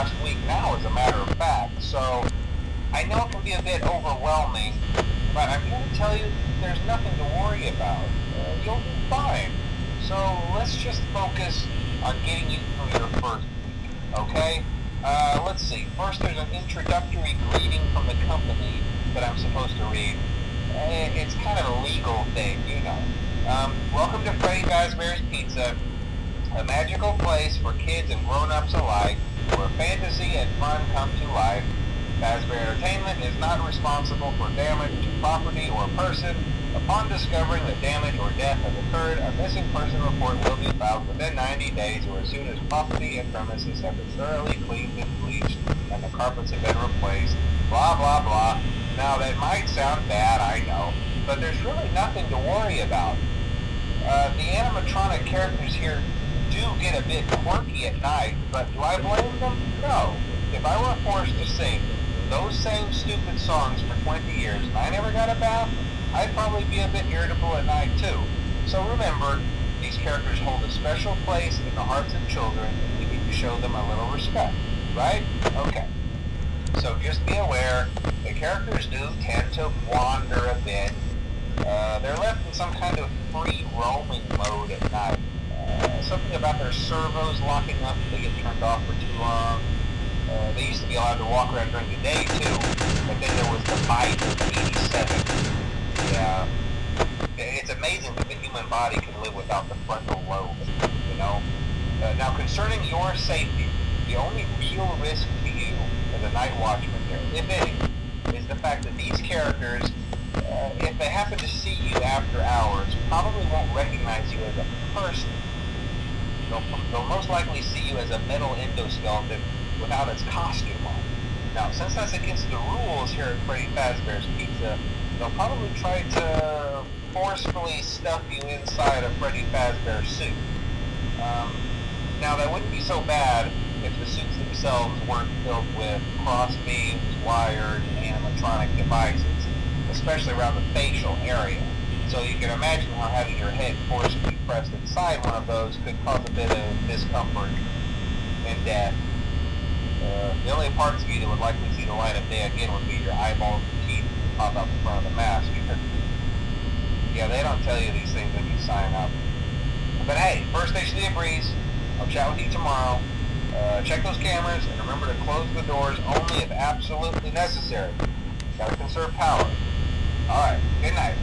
last week now, as a matter of fact. So I know it can be a bit overwhelming, but I'm here to tell you there's nothing to worry about. You'll be fine. So let's just focus on getting you through your first week, okay? Let's see. First, there's an introductory greeting from the company that I'm supposed to read. It's kind of a legal thing, you know. Welcome to Freddy Fazbear's Pizza, a magical place for kids and grown-ups alike, where fantasy and fun come to life. Fazbear Entertainment is not responsible for damage to property or person. Upon discovering that damage or death has occurred, a missing person report will be filed within 90 days or as soon as property and premises have been thoroughly cleaned and bleached and the carpets have been replaced. Blah, blah, blah. Now, that might sound bad, I know, but there's really nothing to worry about. The animatronic characters here do get a bit quirky at night, but do I blame them? No. If I were forced to sing those same stupid songs for 20 years and I never got a bath, I'd probably be a bit irritable at night too. So remember, these characters hold a special place in the hearts of children and we need to show them a little respect, right? Okay. So just be aware, the characters do tend to wander a bit. They're left in some kind of free roaming mode at night. Something about their servos locking up if they get turned off for too long. They used to be allowed to walk around during the day too, but then there was the bite of 87. Yeah, it's amazing that the human body can live without the frontal lobe, you know? Now, concerning your safety, the only real risk to you as a night watchman here, if any, is the fact that these characters, if they happen to see you after hours, probably won't recognize you as a person. They'll most likely see you as a metal endoskeleton without its costume on. Now, since that's against the rules here at Freddy Fazbear's Pizza, they'll probably try to forcefully stuff you inside a Freddy Fazbear suit. Now, that wouldn't be so bad if the suits themselves weren't filled with cross beams, wired, and animatronic devices, especially around the facial area. So you can imagine how having your head forcibly pressed inside one of those could cause a bit of discomfort and death. The only parts of you that would likely see the light of day again would be your eyeballs and teeth that pop out the front of the mask. Yeah, they don't tell you these things when you sign up. But hey, first station of the breeze. I'll chat with you tomorrow. Check those cameras and remember to close the doors only if absolutely necessary. Gotta conserve power. Alright, good night.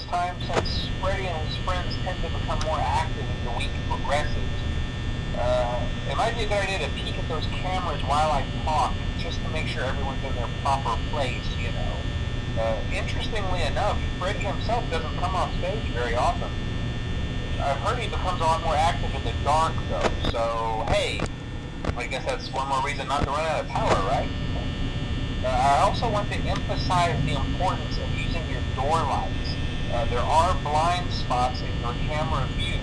time, since Freddy and his friends tend to become more active as the week progresses, it might be a good idea to peek at those cameras while I talk, just to make sure everyone's in their proper place, you know. Interestingly enough, Freddy himself doesn't come off stage very often. I've heard he becomes a lot more active in the dark, though, so hey, I guess that's one more reason not to run out of power, right? I also want to emphasize the importance of using your door lights. There are blind spots in your camera view,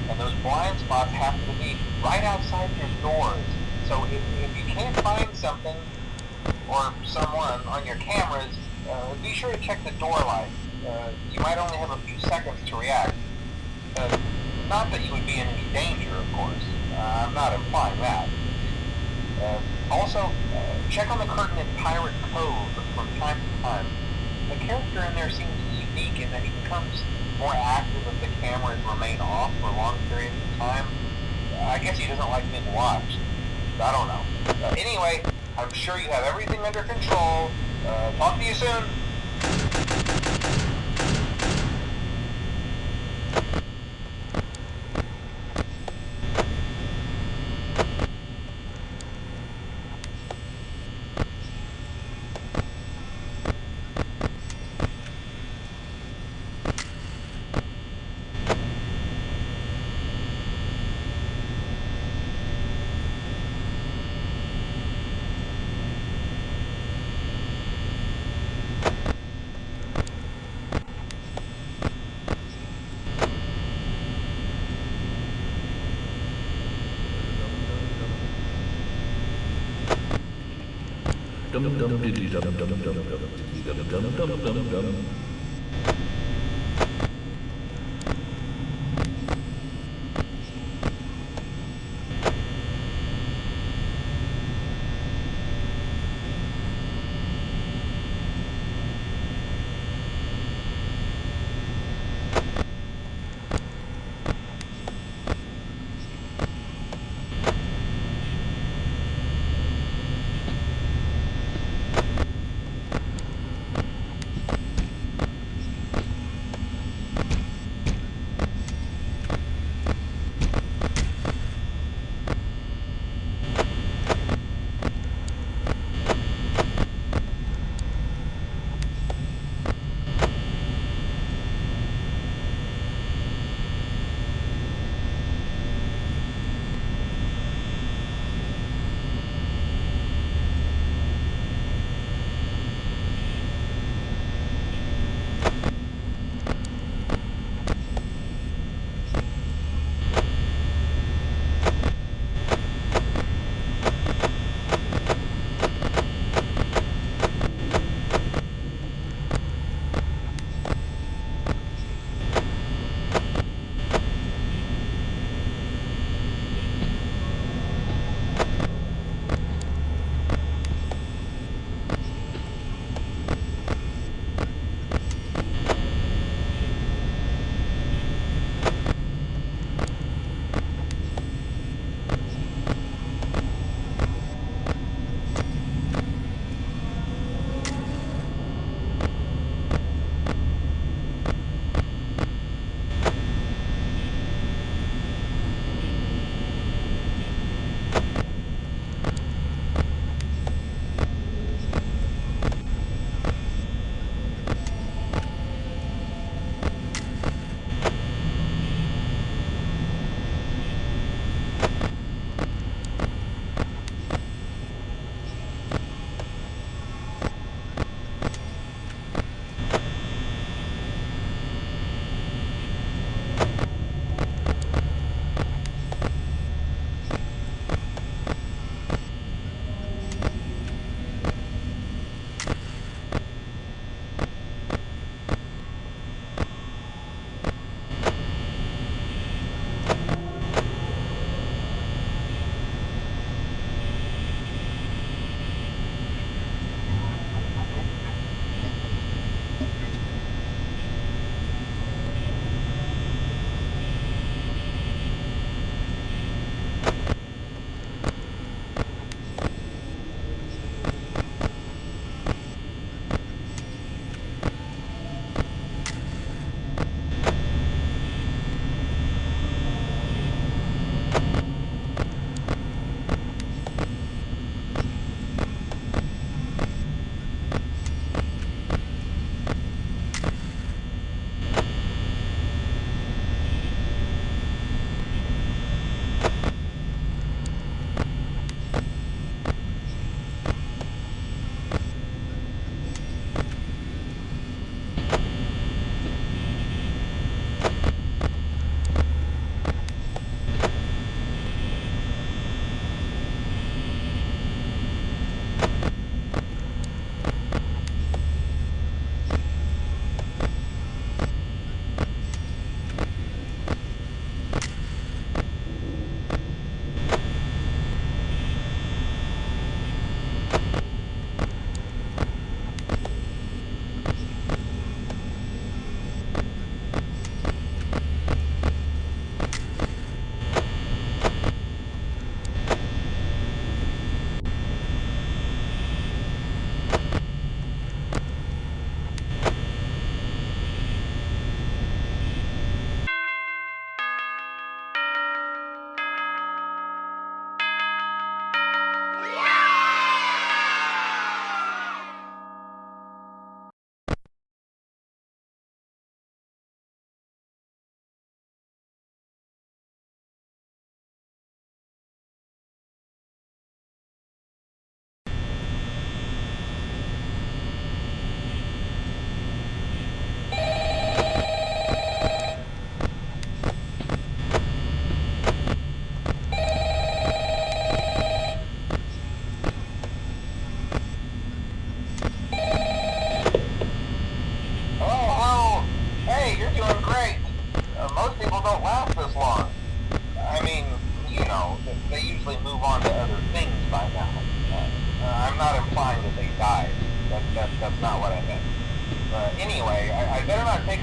and those blind spots happen to be right outside your doors. So if you can't find something or someone on your cameras, be sure to check the door light. You might only have a few seconds to react. Not that you would be in any danger, of course. I'm not implying that. Also, check on the curtain in Pirate Cove from time to time. The character in there seems unique in that he becomes more active if the cameras remain off for long periods of time. I guess he doesn't like being watched. I don't know. Anyway, I'm sure you have everything under control. Talk to you soon. Dum dum dum dum dum dum dum dum dum dum.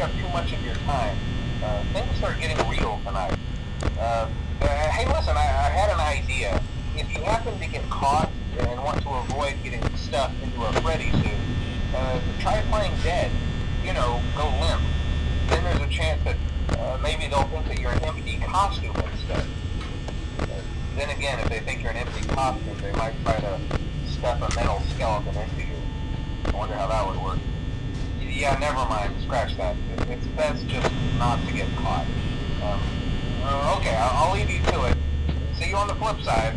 up too much of your time. Things are getting real tonight. Hey, listen, I had an idea. If you happen to get caught and want to avoid getting stuffed into a Freddy suit, try playing dead. You know, go limp. Then there's a chance that maybe they'll think that you're an empty costume instead. Then again, if they think you're an empty costume, they might try to stuff a metal skeleton into you. I wonder how that would work. Yeah, never mind. Scratch that. It's best just not to get caught. Okay, I'll leave you to it. See you on the flip side.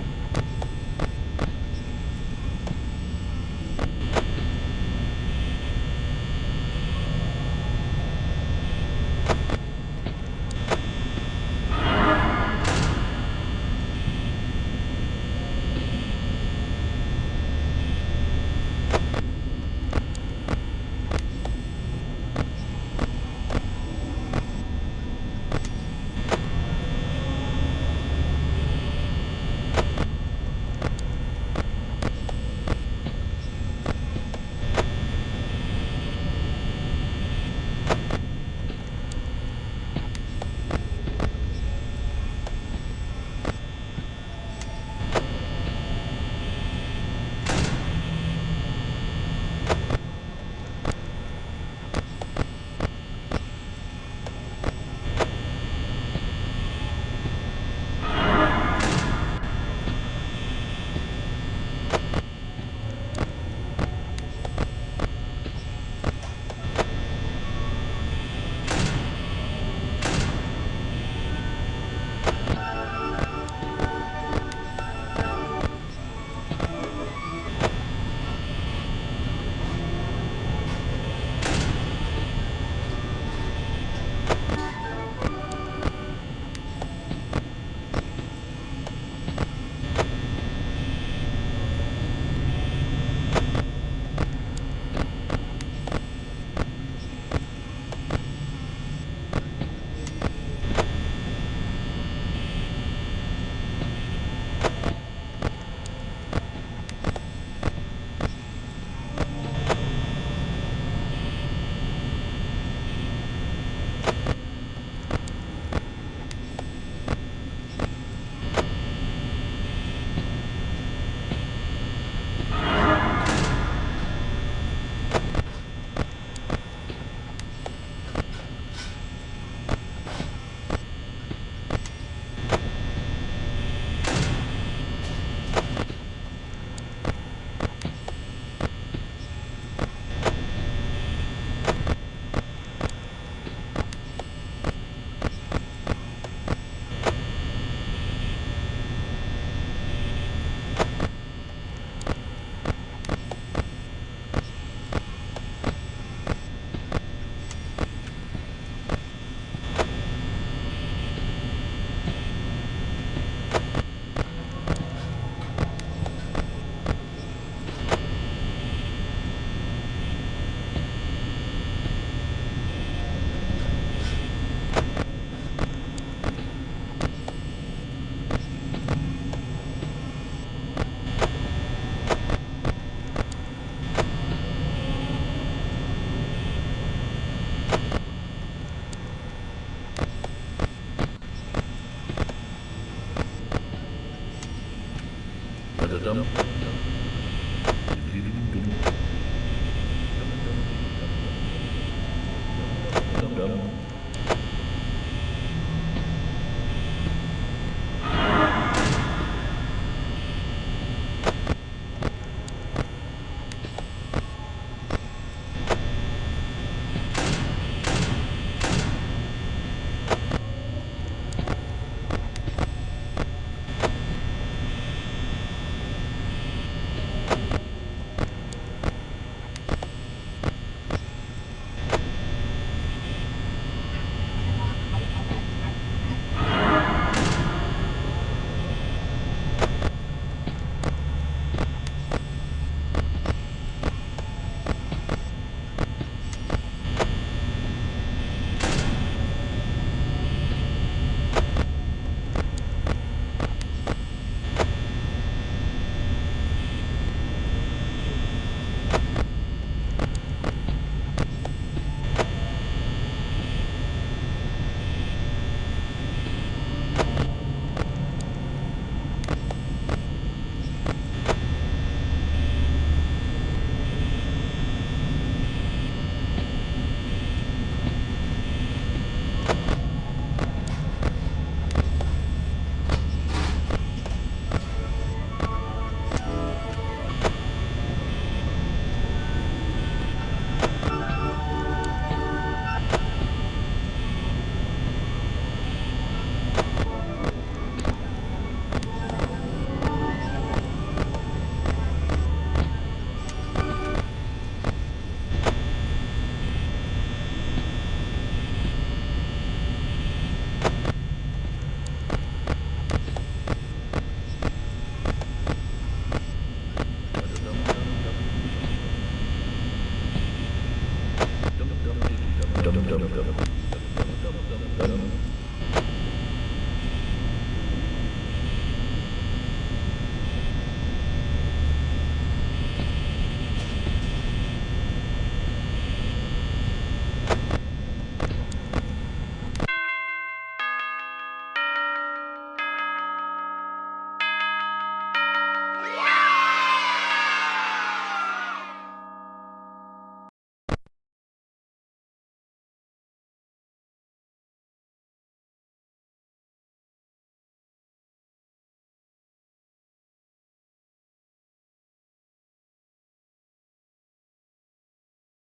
Dum dum dum.